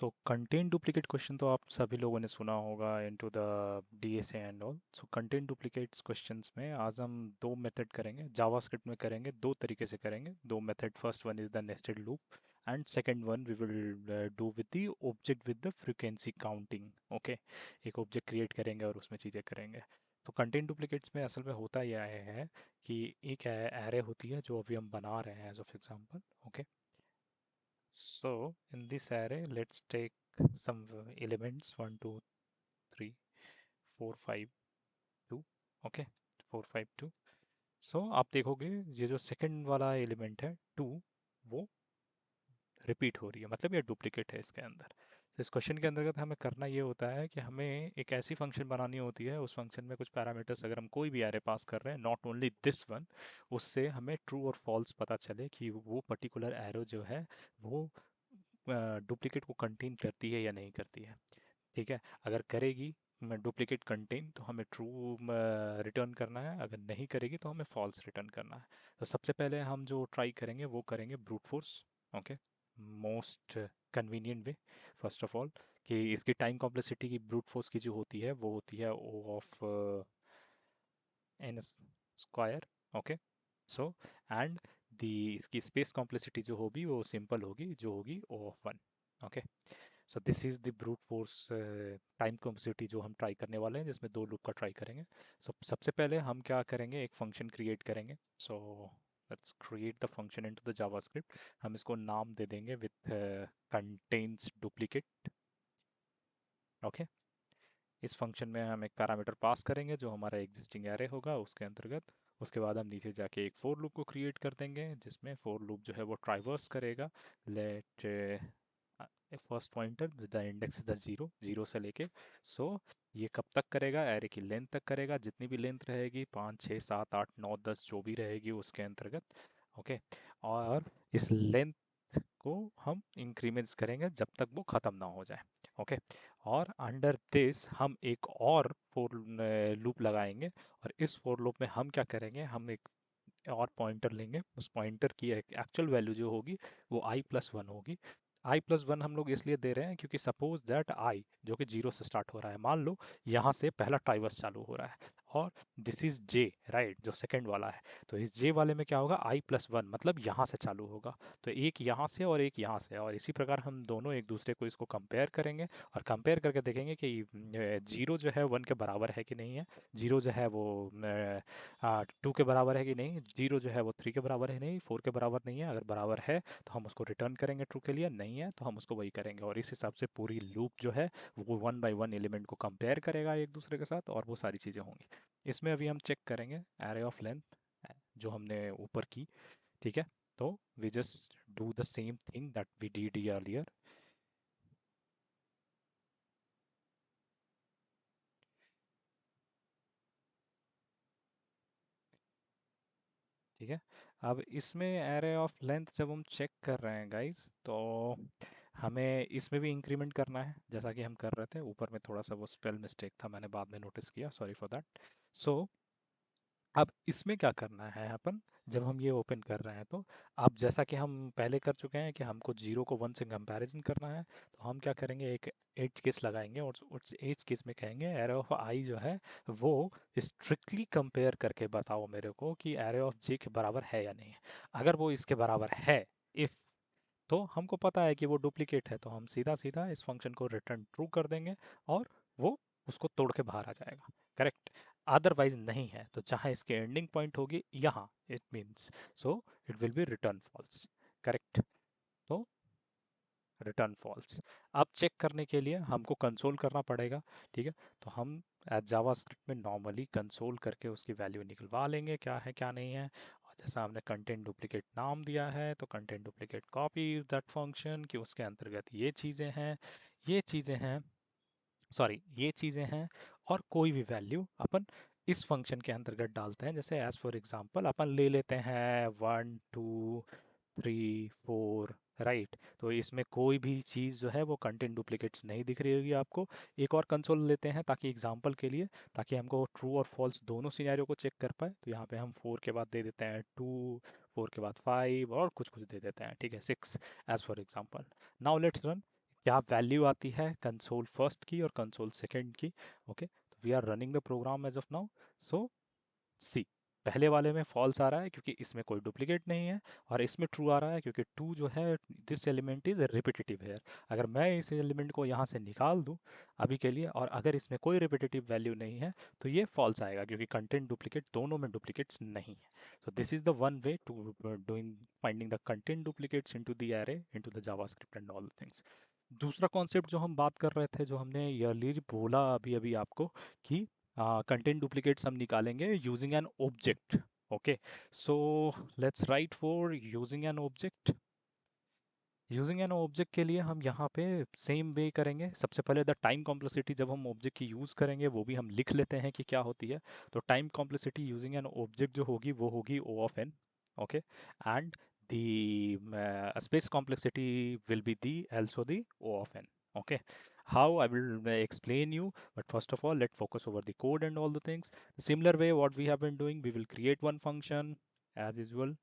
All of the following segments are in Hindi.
सो कंटेंट डुप्लीकेट क्वेश्चन तो आप सभी लोगों ने सुना होगा into the DSA and all. So content duplicates questions में आज हम दो मेथड करेंगे, जावास्क्रिप्ट में करेंगे, दो तरीके से करेंगे दो method. First one is the nested loop and second one we will do with the object with the frequency counting. Okay, एक ऑब्जेक्ट क्रिएट करेंगे और उसमें चीज़ें करेंगे। तो कंटेंट डुप्लीकेट्स में असल में होता यह है कि एक एरे होती है जो अभी हम बना रहे हैं as of example. Okay, so in this array, let's take some elements 1, 2, 3, 4, 5, 2. Okay, 4, 5, 2. So आप देखोगे ये जो सेकंड वाला एलिमेंट है 2, वो रिपीट हो रही है, मतलब ये डुप्लीकेट है इसके अंदर। तो इस क्वेश्चन के अंतर्गत हमें करना ये होता है कि हमें एक ऐसी फंक्शन बनानी होती है, उस फंक्शन में कुछ पैरामीटर्स अगर हम कोई भी एरे पास कर रहे हैं, नॉट ओनली दिस वन, उससे हमें ट्रू और फॉल्स पता चले कि वो पर्टिकुलर एरो जो है वो डुप्लीकेट को कंटेन करती है या नहीं करती है। ठीक है, अगर करेगी डुप्लीकेट कंटेन तो हमें ट्रू रिटर्न करना है, अगर नहीं करेगी तो हमें फॉल्स रिटर्न करना है। तो सबसे पहले हम जो ट्राई करेंगे वो करेंगे brute force. Okay, most convenient way first of all कि इसकी टाइम कॉम्प्लेक्सिटी की ब्रूट फोर्स की जो होती है वो होती है O of N square. Okay, so and the इसकी स्पेस कॉम्प्लेक्सिटी जो होगी वो सिंपल होगी, जो होगी O of one. Okay, so this is the brute force time complexity जो हम ट्राई करने वाले हैं, जिसमें दो लूप का ट्राई करेंगे। सो सबसे पहले हम क्या करेंगे, एक फंक्शन क्रिएट करेंगे। So let's create the function into the JavaScript. हम इसको नाम दे देंगे विथ कंटेन्स डुप्लीकेट। ओके, इस फंक्शन में हम एक पैरामीटर पास करेंगे जो हमारा एग्जिस्टिंग एरे होगा उसके अंतर्गत। उसके बाद हम नीचे जाके एक फोर लूप को क्रिएट कर देंगे, जिसमें फोर लूप जो है वो ट्राइवर्स करेगा। Let first pointer with the index the zero, zero से लेके सो ये कब तक करेगा, एरे की लेंथ तक करेगा, जितनी भी लेंथ रहेगी 5, 6, 7, 8, 9, 10 जो भी रहेगी उसके अंतर्गत। ओके, और इस लेंथ को हम इंक्रीमेंट्स करेंगे जब तक वो ख़त्म ना हो जाए। ओके, और अंडर दिस हम एक और फोर लूप लगाएंगे, और इस फोर लूप में हम क्या करेंगे, हम एक और पॉइंटर लेंगे। उस पॉइंटर की एक्चुअल वैल्यू जो होगी वो i+1 होगी। i+1 हम लोग इसलिए दे रहे हैं क्योंकि सपोज दैट i जो कि जीरो से स्टार्ट हो रहा है, मान लो यहाँ से पहला ट्राइवर्स चालू हो रहा है, और दिस इज j, राइट, जो सेकंड वाला है। तो इस j वाले में क्या होगा, i+1 मतलब यहाँ से चालू होगा। तो एक यहाँ से और एक यहाँ से, और इसी प्रकार हम दोनों एक दूसरे को इसको कंपेयर करेंगे, और कंपेयर करके देखेंगे कि जीरो जो है 1 के बराबर है कि नहीं है, जीरो जो है वो 2 के बराबर है कि नहीं, जीरो जो है वो 3 के बराबर है नहीं, 4 के बराबर नहीं है। अगर बराबर है तो हम उसको रिटर्न करेंगे ट्रू के लिए, नहीं है तो हम उसको वही करेंगे। और इस हिसाब से पूरी लूप जो है वो 1 बाय 1 एलिमेंट को कंपेयर करेगा एक दूसरे के साथ, और वो सारी चीज़ें होंगी। इसमें अभी हम चेक करेंगे एरे ऑफ लेंथ जो हमने ऊपर की। ठीक है, तो we just do the same thing that we did earlier. ठीक है, अब इसमें एरे ऑफ लेंथ जब हम चेक कर रहे हैं गाइस, तो हमें इसमें भी इंक्रीमेंट करना है जैसा कि हम कर रहे थे। ऊपर में थोड़ा सा वो स्पेल मिस्टेक था, मैंने बाद में नोटिस किया, सॉरी फॉर दैट। सो अब इसमें क्या करना है अपन, जब हम ये ओपन कर रहे हैं तो अब जैसा कि हम पहले कर चुके हैं कि हमको जीरो को 1 से कंपैरिजन करना है, तो हम क्या करेंगे, एक एज केस लगाएंगे, और उस एज केस में कहेंगे एरे ऑफ आई जो है वो स्ट्रिक्टली कंपेयर करके बताओ मेरे को कि एरे ऑफ जे के बराबर है या नहीं है। अगर वो इसके बराबर है, इफ़, तो हमको पता है कि वो डुप्लीकेट है, तो हम सीधा सीधा इस फंक्शन को रिटर्न ट्रू कर देंगे, और वो उसको तोड़ के बाहर आ जाएगा। करेक्ट, अदरवाइज नहीं है तो जहाँ इसके एंडिंग पॉइंट होगी यहाँ, it means so it will be return false. Correct, तो रिटर्न फॉल्स। अब चेक करने के लिए हमको कंसोल करना पड़ेगा। ठीक है, तो हम जावास्क्रिप्ट में नॉर्मली कंसोल करके उसकी वैल्यू निकलवा लेंगे क्या है क्या नहीं है। और जैसा हमने कंटेंट डुप्लीकेट नाम दिया है, तो content duplicate copy that function कि उसके अंतर्गत ये चीज़ें हैं, ये चीज़ें हैं, सॉरी ये चीज़ें हैं, और कोई भी वैल्यू अपन इस फंक्शन के अंतर्गत डालते हैं। जैसे एज फॉर एग्जांपल अपन ले लेते हैं 1, 2, 3, 4, राइट। तो इसमें कोई भी चीज़ जो है वो कंटेंट डुप्लीकेट्स नहीं दिख रही होगी आपको। एक और कंसोल लेते हैं ताकि एग्जांपल के लिए, ताकि हमको ट्रू और फॉल्स दोनों सिनेरियो को चेक कर पाए। तो यहाँ पे हम 4 के बाद दे देते हैं 2, 4 के बाद 5, और कुछ कुछ दे देते हैं, ठीक है, 6 as for example. Now let's run. क्या वैल्यू आती है कंसोल फर्स्ट की और कंसोल सेकंड की। ओके, तो we are running the program as of now. So see, पहले वाले में फॉल्स आ रहा है क्योंकि इसमें कोई डुप्लीकेट नहीं है, और इसमें ट्रू आ रहा है क्योंकि टू जो है, दिस एलिमेंट इज रिपीटेटिव है। अगर मैं इस एलिमेंट को यहाँ से निकाल दूँ अभी के लिए, और अगर इसमें कोई रिपीटेटिव वैल्यू नहीं है, तो ये फॉल्स आएगा क्योंकि कंटेंट डुप्लीकेट दोनों में डुप्लीकेट्स नहीं है। So this is the one way to doing finding the content duplicates into the array into the JavaScript and all things. दूसरा कॉन्सेप्ट जो हम बात कर रहे थे, जो हमने ईयरली बोला अभी अभी आपको, कि कंटेंट डुप्लीकेट्स हम निकालेंगे using an object. Okay, so let's write for using an object. Using an object के लिए हम यहाँ पे सेम वे करेंगे। सबसे पहले द टाइम कॉम्प्लेक्सिटी जब हम ऑब्जेक्ट की यूज़ करेंगे वो भी हम लिख लेते हैं कि क्या होती है। तो time complexity using an object जो होगी वो होगी O of N. Okay, and the space complexity will be the also the o of n. Okay, how I will explain you, but first of all let's focus over the code and all the things. Similar way what we have been doing, we will create one function as usual.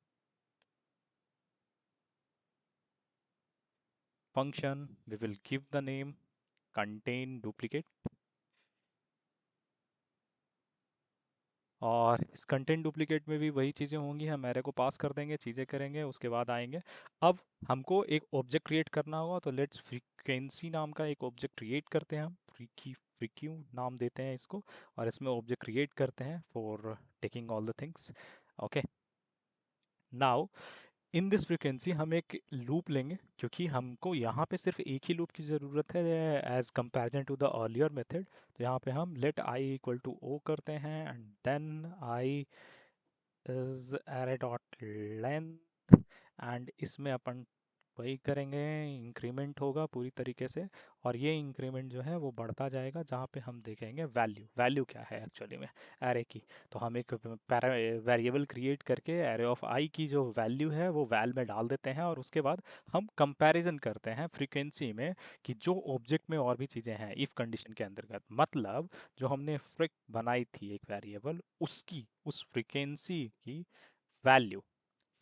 Function, we will give the name contain duplicate, और इस कंटेंट डुप्लीकेट में भी वही चीज़ें होंगी। हम एरे को पास कर देंगे, चीज़ें करेंगे, उसके बाद आएंगे। अब हमको एक ऑब्जेक्ट क्रिएट करना होगा, तो लेट्स फ्रीक्वेंसी नाम का एक ऑब्जेक्ट क्रिएट करते हैं हम। फ्रीक्यू नाम देते हैं इसको, और इसमें ऑब्जेक्ट क्रिएट करते हैं for taking all the things. Okay, now in this frequency हम एक लूप लेंगे, क्योंकि हमको यहाँ पे सिर्फ एक ही लूप की ज़रूरत है as comparison to the earlier method. तो यहाँ पे हम let I equal to O करते हैं, and then I is array dot length, and इसमें अपन वही करेंगे, इंक्रीमेंट होगा पूरी तरीके से, और ये इंक्रीमेंट जो है वो बढ़ता जाएगा जहाँ पे हम देखेंगे वैल्यू। वैल्यू क्या है एक्चुअली में एरे की, तो हम एक वेरिएबल क्रिएट करके एरे ऑफ आई की जो वैल्यू है वो वैल में डाल देते हैं, और उसके बाद हम कंपैरिजन करते हैं फ्रीक्वेंसी में कि जो ऑब्जेक्ट में और भी चीज़ें हैं इफ़ कंडीशन के अंतर्गत, मतलब जो हमने फ्रिक बनाई थी एक वेरिएबल, उसकी उस फ्रीक्वेंसी की value,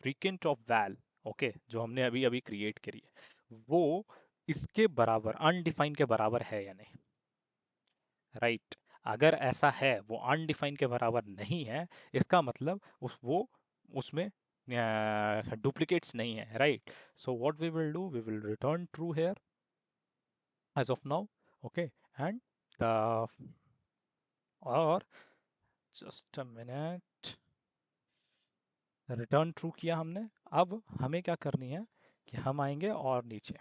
frequent of val, okay, जो हमने अभी अभी क्रिएट करी है, वो इसके बराबर अनडिफाइन के बराबर है या नहीं। राइट, अगर ऐसा है वो अनडिफाइन के बराबर नहीं है, इसका मतलब वो उसमें डुप्लीकेट्स नहीं है। Right, so what we will do, we will return true here as of now. Okay, and the, और just a minute, return true किया हमने। अब हमें क्या करनी है कि हम आएंगे और नीचे।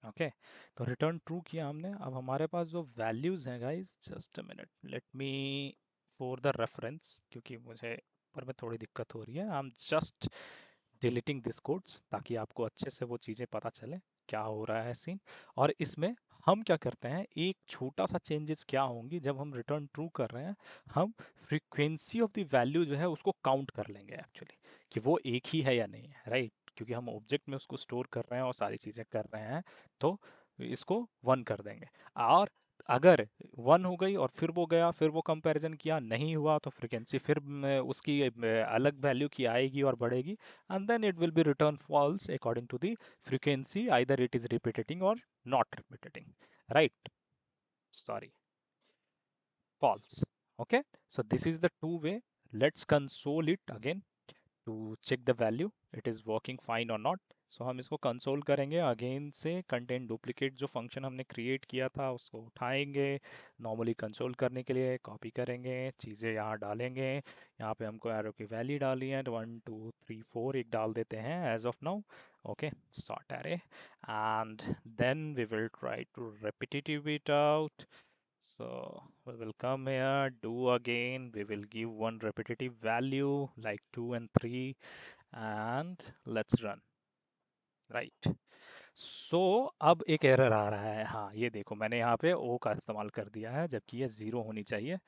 ओके, तो रिटर्न ट्रू किया हमने। अब हमारे पास जो वैल्यूज़ हैं guys, just a minute, let me for the reference, क्योंकि मुझे पर में थोड़ी दिक्कत हो रही है। I am just deleting this codes ताकि आपको अच्छे से वो चीज़ें पता चले क्या हो रहा है सीन। और इसमें हम क्या करते हैं, एक छोटा सा चेंजेस क्या होंगी जब हम रिटर्न ट्रू कर रहे हैं, हम फ्रीक्वेंसी ऑफ द वैल्यू जो है उसको काउंट कर लेंगे एक्चुअली, कि वो एक ही है या नहीं है। राइट, क्योंकि हम ऑब्जेक्ट में उसको स्टोर कर रहे हैं और सारी चीज़ें कर रहे हैं, तो इसको वन कर देंगे। और अगर वन हो गई और फिर वो गया, फिर वो कंपैरिजन किया, नहीं हुआ, तो फ्रीक्वेंसी फिर उसकी अलग वैल्यू की आएगी और बढ़ेगी, and then it will be return false according to the frequency, either it is repeating or not repeating. Right, sorry, false. Okay, so this is the two way. Let's console it again to check the value it is working fine or not. So हम इसको कंसोल करेंगे अगेन से, कंटेंट डुप्लीकेट जो फंक्शन हमने क्रिएट किया था उसको उठाएंगे, नॉर्मली कंसोल करने के लिए कॉपी करेंगे, चीज़ें यहाँ डालेंगे। यहाँ पे हमको एरो की वैल्यू डाली है, तो 1 2 3 4 एक डाल देते हैं as of now. Okay, start array, and then we will try to repetitive it out. So we will come here, do again, we will give one repetitive value like 2 and 3, and let's run. Right. सो अब एक एरर आ रहा है। हाँ, ये देखो मैंने यहाँ पे ओ का इस्तेमाल कर दिया है, जबकि ये ज़ीरो होनी चाहिए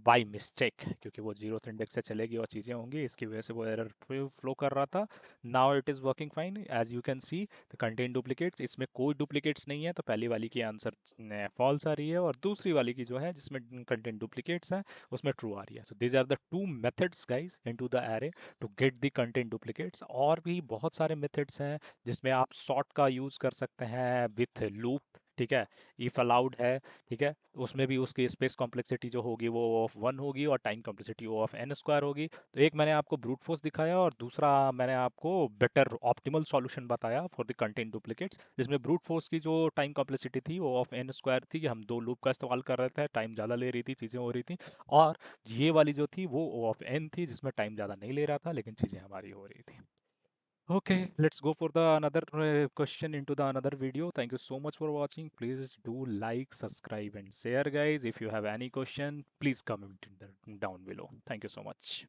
बाय मिस्टेक, क्योंकि वो जीरो इंडेक्स से चलेगी और चीज़ें होंगी, इसकी वजह से वो एरर फ्लो कर रहा था। Now it is working fine, as you can see the content duplicates, इसमें कोई डुप्लीकेट्स नहीं है, तो पहली वाली की आंसर फॉल्स आ रही है, और दूसरी वाली की जो है जिसमें कंटेंट डुप्लीकेट्स है उसमें ट्रू आ रही है। So these are the two methods guys into the array to get the content duplicates. और भी बहुत सारे मेथड्स हैं जिसमें आप सॉर्ट का यूज़ कर सकते हैं विथ लूप। ठीक है, इफ अलाउड है, ठीक है, उसमें भी उसकी स्पेस कॉम्प्लेक्सिटी जो होगी वो ऑफ 1 होगी और टाइम कॉम्प्लेक्सिटी वो ऑफ n स्क्वायर होगी। तो एक मैंने आपको ब्रूट फोर्स दिखाया और दूसरा मैंने आपको बेटर ऑप्टिमल सॉल्यूशन बताया फॉर द कंटेंट डुप्लीकेट्स, जिसमें ब्रूट फोर्स की जो टाइम कॉम्प्लेक्सिटी थी वो ऑफ n स्क्वायर थी कि हम दो लूप का इस्तेमाल कर रहे थे, टाइम ज़्यादा ले रही थी, चीज़ें हो रही थी। और ये वाली जो थी वो ऑफ n थी जिसमें टाइम ज़्यादा नहीं ले रहा था लेकिन चीज़ें हमारी हो रही थी। Okay, let's go for the another question into the another video. Thank you so much for watching. Please do like, subscribe, and share, guys. If you have any question, please comment in the down below. Thank you so much.